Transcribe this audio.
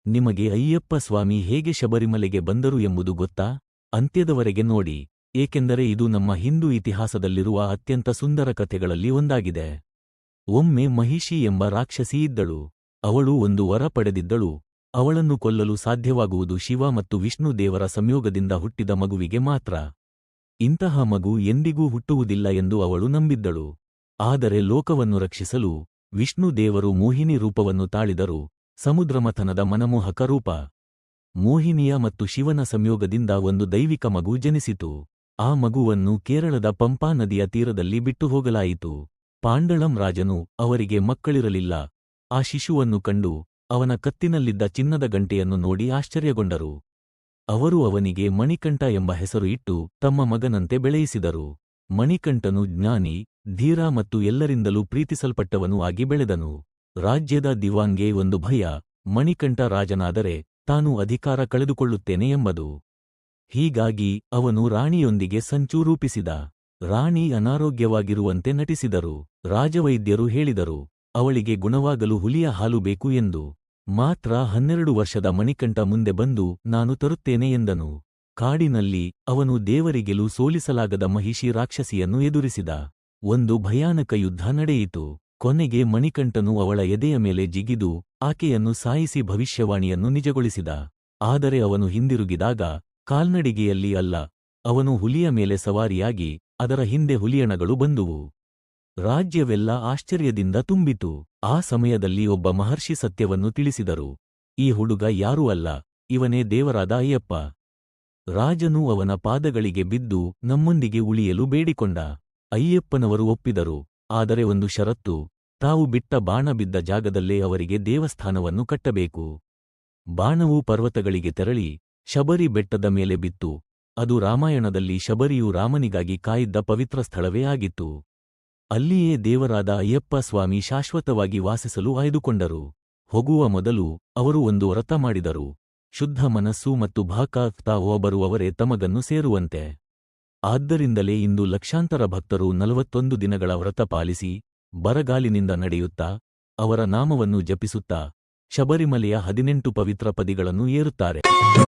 ನಿಮಗೆ ಅಯ್ಯಪ್ಪ ಸ್ವಾಮಿ ಹೇಗೆ ಶಬರಿಮಲೆಗೆ ಬಂದರು ಎಂಬುದು ಗೊತ್ತಾ? ಅಂತ್ಯದವರೆಗೆ ನೋಡಿ, ಏಕೆಂದರೆ ಇದು ನಮ್ಮ ಹಿಂದೂ ಇತಿಹಾಸದಲ್ಲಿರುವ ಅತ್ಯಂತ ಸುಂದರ ಕಥೆಗಳಲ್ಲಿ ಒಂದಾಗಿದೆ. ಒಮ್ಮೆ ಮಹಿಷಿ ಎಂಬ ರಾಕ್ಷಸಿ ಇದ್ದಳು. ಅವಳು ಒಂದು ವರ ಪಡೆದಿದ್ದಳು. ಅವಳನ್ನು ಕೊಲ್ಲಲು ಸಾಧ್ಯವಾಗುವುದು ಶಿವ ಮತ್ತು ವಿಷ್ಣು ದೇವರ ಸಂಯೋಗದಿಂದ ಹುಟ್ಟಿದ ಮಗುವಿಗೆ ಮಾತ್ರ. ಇಂತಹ ಮಗು ಎಂದಿಗೂ ಹುಟ್ಟುವುದಿಲ್ಲ ಎಂದು ಅವಳು ನಂಬಿದ್ದಳು. ಆದರೆ ಲೋಕವನ್ನು ರಕ್ಷಿಸಲು ವಿಷ್ಣು ದೇವರು ಮೋಹಿನಿ ರೂಪವನ್ನು ತಾಳಿದರು, ಸಮುದ್ರಮಥನದ ಮನಮೋಹಕ ರೂಪ. ಮೋಹಿನಿಯ ಮತ್ತು ಶಿವನ ಸಂಯೋಗದಿಂದ ಒಂದು ದೈವಿಕ ಮಗು ಜನಿಸಿತು. ಆ ಮಗುವನ್ನು ಕೇರಳದ ಪಂಪಾ ನದಿಯ ತೀರದಲ್ಲಿ ಬಿಟ್ಟು ಹೋಗಲಾಯಿತು. ಪಾಂಡಳಂ ರಾಜನು ಅವರಿಗೆ ಮಕ್ಕಳಿರಲಿಲ್ಲ. ಆ ಶಿಶುವನ್ನು ಕಂಡು ಅವನ ಕತ್ತಿನಲ್ಲಿದ್ದ ಚಿನ್ನದ ಗಂಟೆಯನ್ನು ನೋಡಿ ಆಶ್ಚರ್ಯಗೊಂಡರು. ಅವರು ಅವನಿಗೆ ಮಣಿಕಂಠ ಎಂಬ ಹೆಸರು ಇಟ್ಟು ತಮ್ಮ ಮಗನಂತೆ ಬೆಳೆಯಿಸಿದರು. ಮಣಿಕಂಠನು ಜ್ಞಾನಿ, ಧೀರ ಮತ್ತು ಎಲ್ಲರಿಂದಲೂ ಪ್ರೀತಿಸಲ್ಪಟ್ಟವನೂ ಆಗಿ ಬೆಳೆದನು. ರಾಜ್ಯದ ದಿವಾನ್ಗೆ ಒಂದು ಭಯ, ಮಣಿಕಂಠ ರಾಜನಾದರೆ ತಾನು ಅಧಿಕಾರ ಕಳೆದುಕೊಳ್ಳುತ್ತೇನೆ ಎಂಬುದು. ಹೀಗಾಗಿ ಅವನು ರಾಣಿಯೊಂದಿಗೆ ಸಂಚು ರೂಪಿಸಿದ. ರಾಣಿ ಅನಾರೋಗ್ಯವಾಗಿರುವಂತೆ ನಟಿಸಿದರು. ರಾಜವೈದ್ಯರು ಹೇಳಿದರು, ಅವಳಿಗೆ ಗುಣವಾಗಲು ಹುಲಿಯ ಹಾಲು ಬೇಕು ಎಂದು. ಮಾತ್ರ 12 ವರ್ಷದ ಮಣಿಕಂಠ ಮುಂದೆ ಬಂದು ನಾನು ತರುತ್ತೇನೆ ಎಂದನು. ಕಾಡಿನಲ್ಲಿ ಅವನು ದೇವರಿಗೆಲೂ ಸೋಲಿಸಲಾಗದ ಮಹಿಷಿ ರಾಕ್ಷಸಿಯನ್ನು ಎದುರಿಸಿದ. ಒಂದು ಭಯಾನಕ ಯುದ್ಧ ನಡೆಯಿತು. ಕೊನೆಗೆ ಮಣಿಕಂಠನು ಅವಳ ಎದೆಯ ಮೇಲೆ ಜಿಗಿದು ಆಕೆಯನ್ನು ಸಾಯಿಸಿ ಭವಿಷ್ಯವಾಣಿಯನ್ನು ನಿಜಗೊಳಿಸಿದ. ಆದರೆ ಅವನು ಹಿಂದಿರುಗಿದಾಗ ಕಾಲ್ನಡಿಗೆಯಲ್ಲಿ ಅಲ್ಲ, ಅವನು ಹುಲಿಯ ಮೇಲೆ ಸವಾರಿಯಾಗಿ ಅದರ ಹಿಂದೆ ಹುಲಿಯಣಗಳು ಬಂದುವು. ರಾಜ್ಯವೆಲ್ಲ ಆಶ್ಚರ್ಯದಿಂದ ತುಂಬಿತು. ಆ ಸಮಯದಲ್ಲಿ ಒಬ್ಬ ಮಹರ್ಷಿ ಸತ್ಯವನ್ನು ತಿಳಿಸಿದರು. ಈ ಹುಡುಗ ಯಾರೂ ಅಲ್ಲ, ಇವನೇ ದೇವರಾದ ಅಯ್ಯಪ್ಪ. ರಾಜನು ಅವನ ಪಾದಗಳಿಗೆ ಬಿದ್ದು ನಮ್ಮೊಂದಿಗೆ ಉಳಿಯಲು ಬೇಡಿಕೊಂಡ. ಅಯ್ಯಪ್ಪನವರು ಒಪ್ಪಿದರು. ಆದರೆ ಒಂದು ಷರತ್ತು, ತಾವು ಬಿಟ್ಟ ಬಾಣ ಬಿದ್ದ ಜಾಗದಲ್ಲೇ ಅವರಿಗೆ ದೇವಸ್ಥಾನವನ್ನು ಕಟ್ಟಬೇಕು. ಬಾಣವು ಪರ್ವತಗಳಿಗೆ ತೆರಳಿ ಶಬರಿ ಬೆಟ್ಟದ ಮೇಲೆ ಬಿತ್ತು. ಅದು ರಾಮಾಯಣದಲ್ಲಿ ಶಬರಿಯು ರಾಮನಿಗಾಗಿ ಕಾಯಿದ್ದ ಪವಿತ್ರ ಸ್ಥಳವೇ ಆಗಿತ್ತು. ಅಲ್ಲಿಯೇ ದೇವರಾದ ಅಯ್ಯಪ್ಪ ಸ್ವಾಮಿ ಶಾಶ್ವತವಾಗಿ ವಾಸಿಸಲು ಆಯ್ದುಕೊಂಡರು. ಹೋಗುವ ಮೊದಲು ಅವರು ಒಂದು ವ್ರತ ಮಾಡಿದರು, ಶುದ್ಧ ಮನಸ್ಸು ಮತ್ತು ಭಾಕಾಕ್ತಾ ಬರುವವರೇ ತಮಗನ್ನು ಸೇರುವಂತೆ. ಆದ್ದರಿಂದಲೇ ಇಂದು ಲಕ್ಷಾಂತರ ಭಕ್ತರು 41 ದಿನಗಳ ವ್ರತ ಪಾಲಿಸಿ ಬರಗಾಲಿನಿಂದ ನಡೆಯುತ್ತಾ ಅವರ ನಾಮವನ್ನು ಜಪಿಸುತ್ತಾ ಶಬರಿಮಲೆಯ 18 ಪವಿತ್ರ ಪದಿಗಳನ್ನು ಏರುತ್ತಾರೆ.